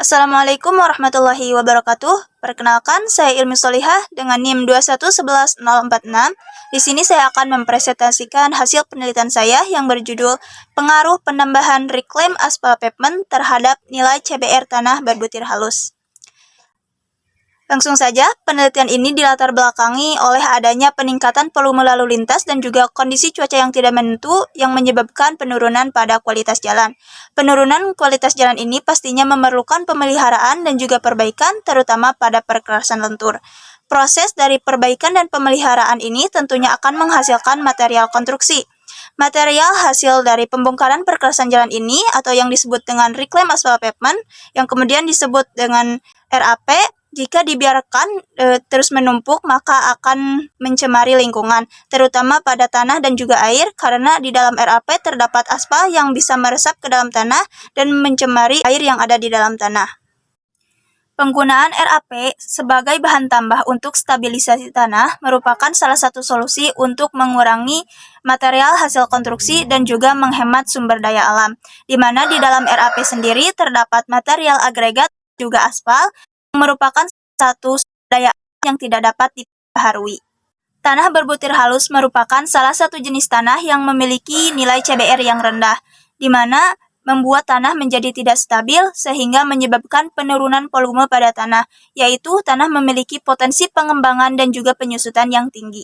Assalamualaikum warahmatullahi wabarakatuh. Perkenalkan, saya Ilmi Solihah dengan NIM 2111046. Di sini saya akan mempresentasikan hasil penelitian saya yang berjudul Pengaruh Penambahan Reclaim Aspal Pavement terhadap nilai CBR tanah berbutir halus. Langsung saja, penelitian ini dilatar belakangi oleh adanya peningkatan volume lalu lintas dan juga kondisi cuaca yang tidak menentu yang menyebabkan penurunan pada kualitas jalan. Penurunan kualitas jalan ini pastinya memerlukan pemeliharaan dan juga perbaikan, terutama pada perkerasan lentur. Proses dari perbaikan dan pemeliharaan ini tentunya akan menghasilkan material konstruksi. Material hasil dari pembongkaran perkerasan jalan ini atau yang disebut dengan Reclaim Asphalt Pavement, yang kemudian disebut dengan RAP, jika dibiarkan terus menumpuk maka akan mencemari lingkungan, terutama pada tanah dan juga air, karena di dalam RAP terdapat aspal yang bisa meresap ke dalam tanah dan mencemari air yang ada di dalam tanah. Penggunaan RAP sebagai bahan tambah untuk stabilisasi tanah merupakan salah satu solusi untuk mengurangi material hasil konstruksi dan juga menghemat sumber daya alam, di mana di dalam RAP sendiri terdapat material agregat juga aspal yang merupakan satu sumber daya alam yang tidak dapat diperbaharui. Tanah berbutir halus merupakan salah satu jenis tanah yang memiliki nilai CBR yang rendah, di mana membuat tanah menjadi tidak stabil sehingga menyebabkan penurunan volume pada tanah, yaitu tanah memiliki potensi pengembangan dan juga penyusutan yang tinggi.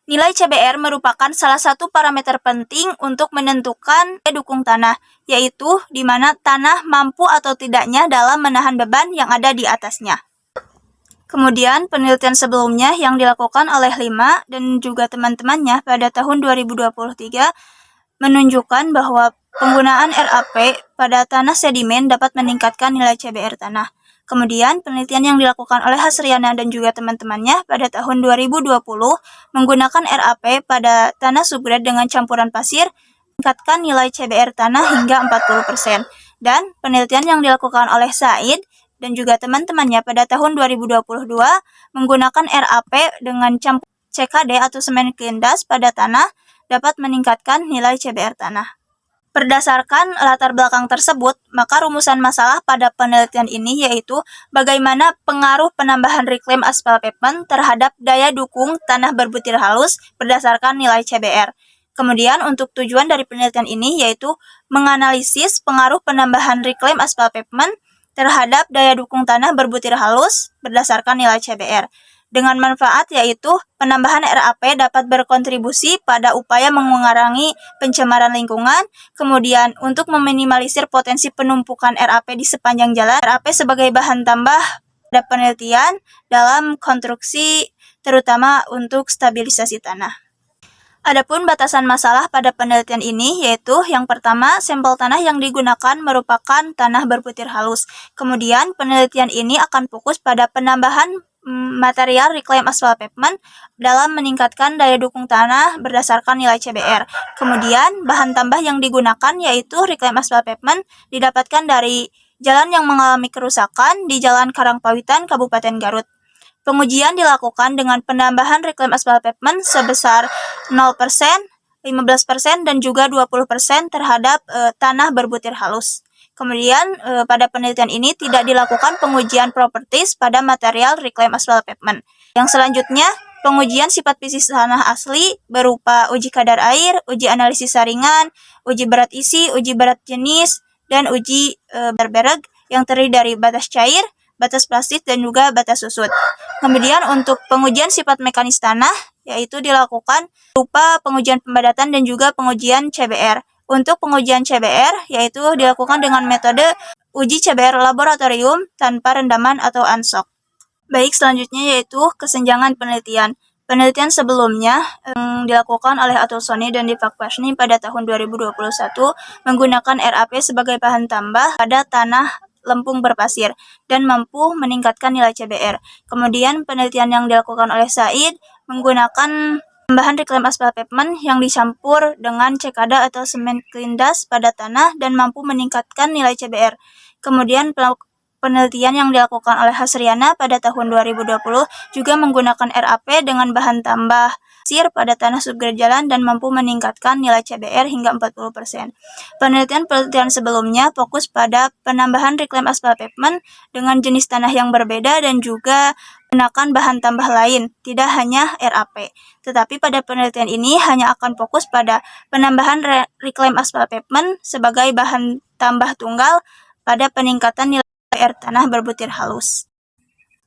Nilai CBR merupakan salah satu parameter penting untuk menentukan daya dukung tanah, yaitu di mana tanah mampu atau tidaknya dalam menahan beban yang ada di atasnya. Kemudian, penelitian sebelumnya yang dilakukan oleh Lima dan juga teman-temannya pada tahun 2023 menunjukkan bahwa penggunaan RAP pada tanah sedimen dapat meningkatkan nilai CBR tanah. Kemudian, penelitian yang dilakukan oleh Hasriana dan juga teman-temannya pada tahun 2020 menggunakan RAP pada tanah subgrade dengan campuran pasir meningkatkan nilai CBR tanah hingga 40%. Dan penelitian yang dilakukan oleh Said dan juga teman-temannya pada tahun 2022 menggunakan RAP dengan campuran CKD atau semen kelindas pada tanah dapat meningkatkan nilai CBR tanah. Berdasarkan latar belakang tersebut, maka rumusan masalah pada penelitian ini yaitu bagaimana pengaruh penambahan Reclaim Asphalt Pavement terhadap daya dukung tanah berbutir halus berdasarkan nilai CBR. Kemudian untuk tujuan dari penelitian ini yaitu menganalisis pengaruh penambahan Reclaim Asphalt Pavement terhadap daya dukung tanah berbutir halus berdasarkan nilai CBR. Dengan manfaat yaitu penambahan RAP dapat berkontribusi pada upaya mengurangi pencemaran lingkungan, kemudian untuk meminimalisir potensi penumpukan RAP di sepanjang jalan, RAP sebagai bahan tambah pada penelitian dalam konstruksi terutama untuk stabilisasi tanah. Adapun batasan masalah pada penelitian ini yaitu yang pertama, sampel tanah yang digunakan merupakan tanah berbutir halus. Kemudian penelitian ini akan fokus pada penambahan material Reclaim Asphalt Pavement dalam meningkatkan daya dukung tanah berdasarkan nilai CBR. Kemudian bahan tambah yang digunakan yaitu Reclaim Asphalt Pavement didapatkan dari jalan yang mengalami kerusakan di Jalan Karangpawitan, Kabupaten Garut. Pengujian dilakukan dengan penambahan Reclaim Asphalt Pavement sebesar 0%, 15%, dan juga 20% terhadap tanah berbutir halus. Kemudian pada penelitian ini tidak dilakukan pengujian properties pada material Reclaim Asphalt Pavement. Yang selanjutnya, pengujian sifat fisik tanah asli berupa uji kadar air, uji analisis saringan, uji berat isi, uji berat jenis, dan uji Berbereg yang terdiri dari batas cair, batas plastik, dan juga batas susut. Kemudian untuk pengujian sifat mekanis tanah, yaitu dilakukan berupa pengujian pempadatan dan juga pengujian CBR. Untuk pengujian CBR, yaitu dilakukan dengan metode uji CBR laboratorium tanpa rendaman atau unshock. Baik, selanjutnya yaitu kesenjangan penelitian. Penelitian sebelumnya yang dilakukan oleh Atul Soni dan Deepak Varshney pada tahun 2021 menggunakan RAP sebagai bahan tambah pada tanah lempung berpasir dan mampu meningkatkan nilai CBR. Kemudian penelitian yang dilakukan oleh Said menggunakan tambahan Reclaim Asphalt Pavement yang dicampur dengan cekada atau semen kelindas pada tanah dan mampu meningkatkan nilai CBR. Kemudian penelitian yang dilakukan oleh Hasriana pada tahun 2020 juga menggunakan RAP dengan bahan tambah pada tanah subgerjalan dan mampu meningkatkan nilai CBR hingga 40%. Penelitian-penelitian sebelumnya fokus pada penambahan reclaim aspal pavement dengan jenis tanah yang berbeda dan juga menggunakan bahan tambah lain, tidak hanya RAP. Tetapi pada penelitian ini hanya akan fokus pada penambahan reclaim aspal pavement sebagai bahan tambah tunggal pada peningkatan nilai air tanah berbutir halus.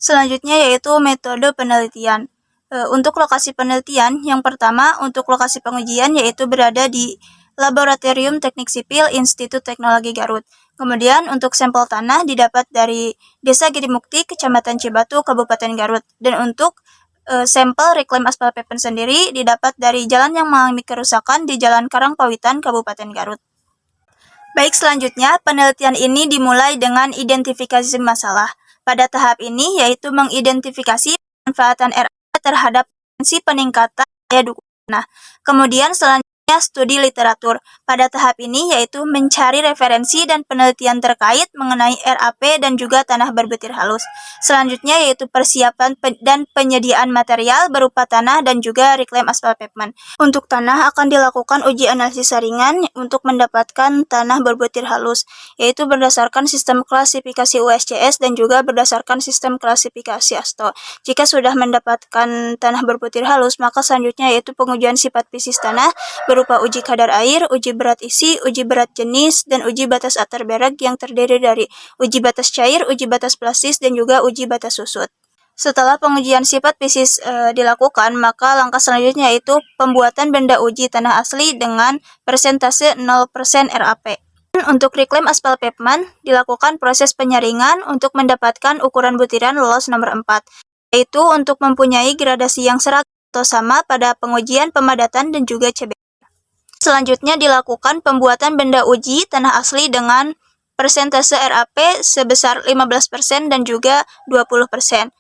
Selanjutnya yaitu metode penelitian. Untuk lokasi penelitian, yang pertama untuk lokasi pengujian yaitu berada di Laboratorium Teknik Sipil Institut Teknologi Garut. Kemudian untuk sampel tanah didapat dari Desa Girimukti, Kecamatan Cibatu, Kabupaten Garut. Dan untuk sampel reclaim aspal pavement sendiri didapat dari jalan yang mengalami kerusakan di Jalan Karangpawitan, Kabupaten Garut. Baik, selanjutnya penelitian ini dimulai dengan identifikasi masalah. Pada tahap ini yaitu mengidentifikasi pemanfaatan RAP terhadap potensi peningkatan daya dukung tanah. Kemudian selanjutnya studi literatur. Pada tahap ini yaitu mencari referensi dan penelitian terkait mengenai RAP dan juga tanah berbutir halus. Selanjutnya yaitu persiapan dan penyediaan material berupa tanah dan juga reclaim aspal pavement. Untuk tanah akan dilakukan uji analisis saringan untuk mendapatkan tanah berbutir halus, yaitu berdasarkan sistem klasifikasi USCS dan juga berdasarkan sistem klasifikasi ASTO. Jika sudah mendapatkan tanah berbutir halus, maka selanjutnya yaitu pengujian sifat fisik tanah berupa uji kadar air, uji berat isi, uji berat jenis, dan uji batas Atterberg yang terdiri dari uji batas cair, uji batas plastis, dan juga uji batas susut. Setelah pengujian sifat fisik dilakukan, maka langkah selanjutnya yaitu pembuatan benda uji tanah asli dengan persentase 0% RAP. Untuk reclaim aspal pavement, dilakukan proses penyaringan untuk mendapatkan ukuran butiran lolos nomor 4, yaitu untuk mempunyai gradasi yang seragam atau sama pada pengujian, pemadatan, dan juga CBR. Selanjutnya dilakukan pembuatan benda uji tanah asli dengan persentase RAP sebesar 15% dan juga 20%.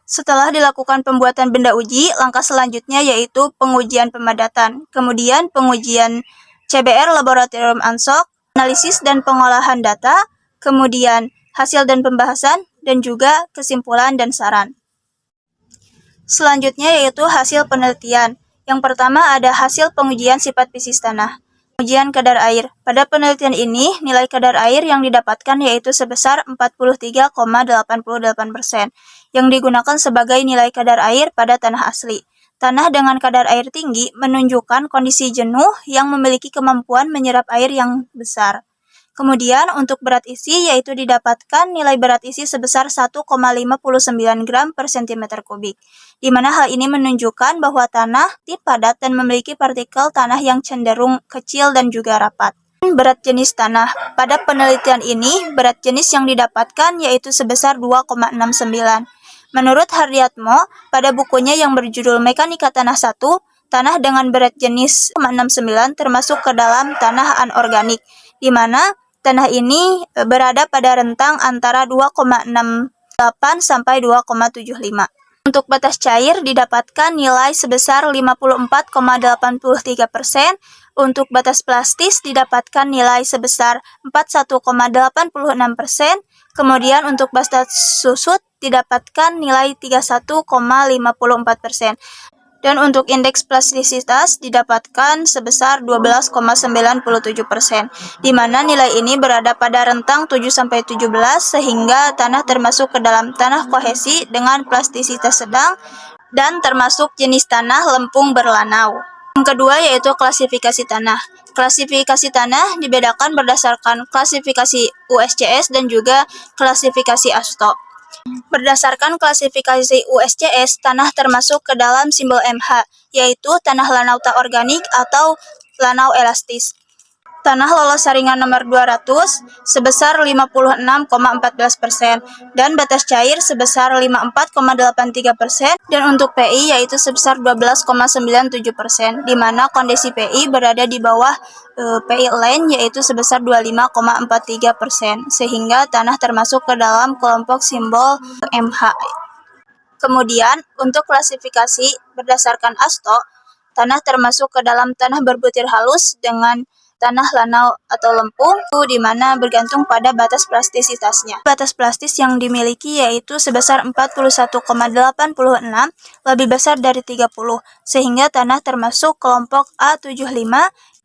Setelah dilakukan pembuatan benda uji, langkah selanjutnya yaitu pengujian pemadatan, kemudian pengujian CBR laboratorium ANSOK, analisis dan pengolahan data, kemudian hasil dan pembahasan, dan juga kesimpulan dan saran. Selanjutnya yaitu hasil penelitian. Yang pertama ada hasil pengujian sifat fisik tanah. Pengujian kadar air. Pada penelitian ini, nilai kadar air yang didapatkan yaitu sebesar 43,88%, yang digunakan sebagai nilai kadar air pada tanah asli. Tanah dengan kadar air tinggi menunjukkan kondisi jenuh yang memiliki kemampuan menyerap air yang besar. Kemudian untuk berat isi yaitu didapatkan nilai berat isi sebesar 1,59 gram per cm kubik, di mana hal ini menunjukkan bahwa tanah padat dan memiliki partikel tanah yang cenderung kecil dan juga rapat. Berat jenis tanah. Pada penelitian ini, berat jenis yang didapatkan yaitu sebesar 2,69. Menurut Hardiatmo, pada bukunya yang berjudul Mekanika Tanah 1, tanah dengan berat jenis 0,69 termasuk ke dalam tanah anorganik, di mana tanah ini berada pada rentang antara 2,68 sampai 2,75. Untuk batas cair didapatkan nilai sebesar 54,83%, untuk batas plastis didapatkan nilai sebesar 41,86%, kemudian untuk batas susut didapatkan nilai 31,54%. Dan untuk indeks plastisitas didapatkan sebesar 12,97%, di mana nilai ini berada pada rentang 7-17 sehingga tanah termasuk ke dalam tanah kohesi dengan plastisitas sedang dan termasuk jenis tanah lempung berlanau. Yang kedua yaitu klasifikasi tanah. Klasifikasi tanah dibedakan berdasarkan klasifikasi USCS dan juga klasifikasi ASTO. Berdasarkan klasifikasi USCS, tanah termasuk ke dalam simbol MH, yaitu tanah lanau tak organik atau lanau elastis. Tanah lolos saringan nomor 200 sebesar 56,14% dan batas cair sebesar 54,83% dan untuk PI yaitu sebesar 12,97%, di mana kondisi PI berada di bawah PI line yaitu sebesar 25,43%, sehingga tanah termasuk ke dalam kelompok simbol MH. Kemudian untuk klasifikasi berdasarkan ASTO, tanah termasuk ke dalam tanah berbutir halus dengan tanah lanau atau lempung, di mana bergantung pada batas plastisitasnya. Batas plastis yang dimiliki yaitu sebesar 41,86, lebih besar dari 30, sehingga tanah termasuk kelompok A75,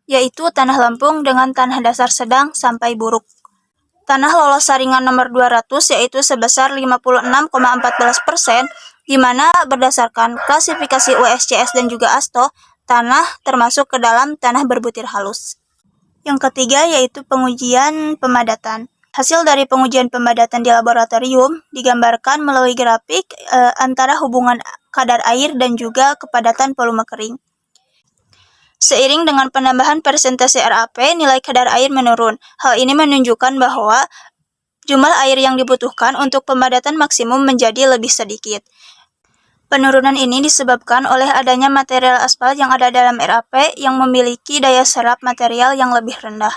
yaitu tanah lempung dengan tanah dasar sedang sampai buruk. Tanah lolos saringan nomor 200 yaitu sebesar 56,14%, di mana berdasarkan klasifikasi USCS dan juga ASTO, tanah termasuk ke dalam tanah berbutir halus. Yang ketiga yaitu pengujian pemadatan. Hasil dari pengujian pemadatan di laboratorium digambarkan melalui grafik antara hubungan kadar air dan juga kepadatan volume kering. Seiring dengan penambahan persentase RAP, nilai kadar air menurun. Hal ini menunjukkan bahwa jumlah air yang dibutuhkan untuk pemadatan maksimum menjadi lebih sedikit. Penurunan ini disebabkan oleh adanya material aspal yang ada dalam RAP yang memiliki daya serap material yang lebih rendah.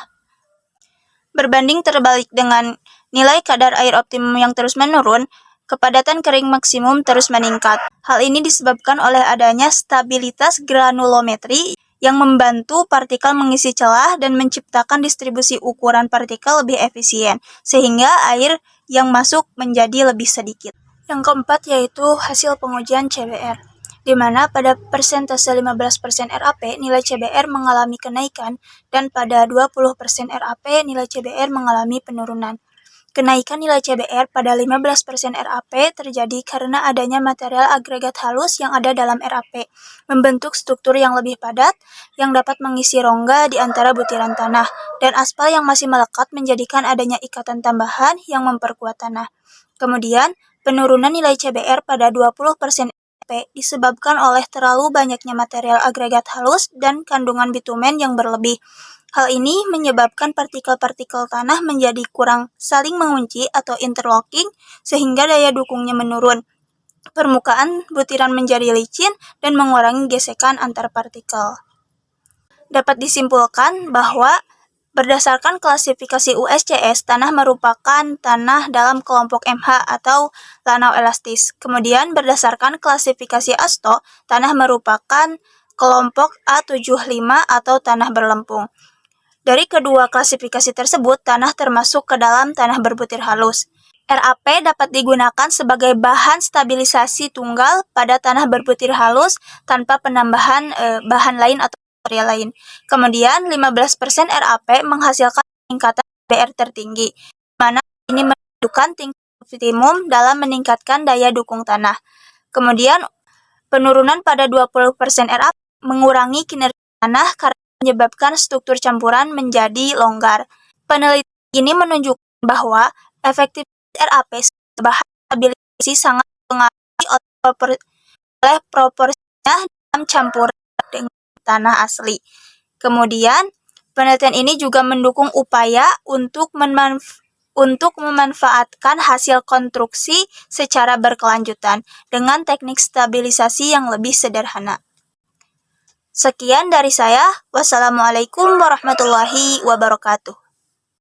Berbanding terbalik dengan nilai kadar air optimum yang terus menurun, kepadatan kering maksimum terus meningkat. Hal ini disebabkan oleh adanya stabilitas granulometri yang membantu partikel mengisi celah dan menciptakan distribusi ukuran partikel lebih efisien, sehingga air yang masuk menjadi lebih sedikit. Yang keempat yaitu hasil pengujian CBR, di mana pada persentase 15% RAP nilai CBR mengalami kenaikan dan pada 20% RAP nilai CBR mengalami penurunan. Kenaikan nilai CBR pada 15% RAP terjadi karena adanya material agregat halus yang ada dalam RAP, membentuk struktur yang lebih padat yang dapat mengisi rongga di antara butiran tanah, dan aspal yang masih melekat menjadikan adanya ikatan tambahan yang memperkuat tanah. Kemudian, penurunan nilai CBR pada 20% RAP disebabkan oleh terlalu banyaknya material agregat halus dan kandungan bitumen yang berlebih. Hal ini menyebabkan partikel-partikel tanah menjadi kurang saling mengunci atau interlocking sehingga daya dukungnya menurun. Permukaan butiran menjadi licin dan mengurangi gesekan antar partikel. Dapat disimpulkan bahwa berdasarkan klasifikasi USCS, tanah merupakan tanah dalam kelompok MH atau lanau elastis. Kemudian berdasarkan klasifikasi ASTO, tanah merupakan kelompok A75 atau tanah berlempung. Dari kedua klasifikasi tersebut, tanah termasuk ke dalam tanah berbutir halus. RAP dapat digunakan sebagai bahan stabilisasi tunggal pada tanah berbutir halus tanpa penambahan bahan lain atau material lain. Kemudian 15% RAP menghasilkan peningkatan CBR tertinggi, di mana ini menunjukkan tingkat optimum dalam meningkatkan daya dukung tanah. Kemudian penurunan pada 20% RAP mengurangi kinerja tanah karena menyebabkan struktur campuran menjadi longgar. Penelitian ini menunjukkan bahwa efektivitas RAP sebagai bahan stabilisasi sangat dipengaruhi oleh proporsinya dalam campuran dengan tanah asli. Kemudian, penelitian ini juga mendukung upaya untuk memanfaatkan hasil konstruksi secara berkelanjutan dengan teknik stabilisasi yang lebih sederhana. Sekian dari saya. Wassalamualaikum warahmatullahi wabarakatuh.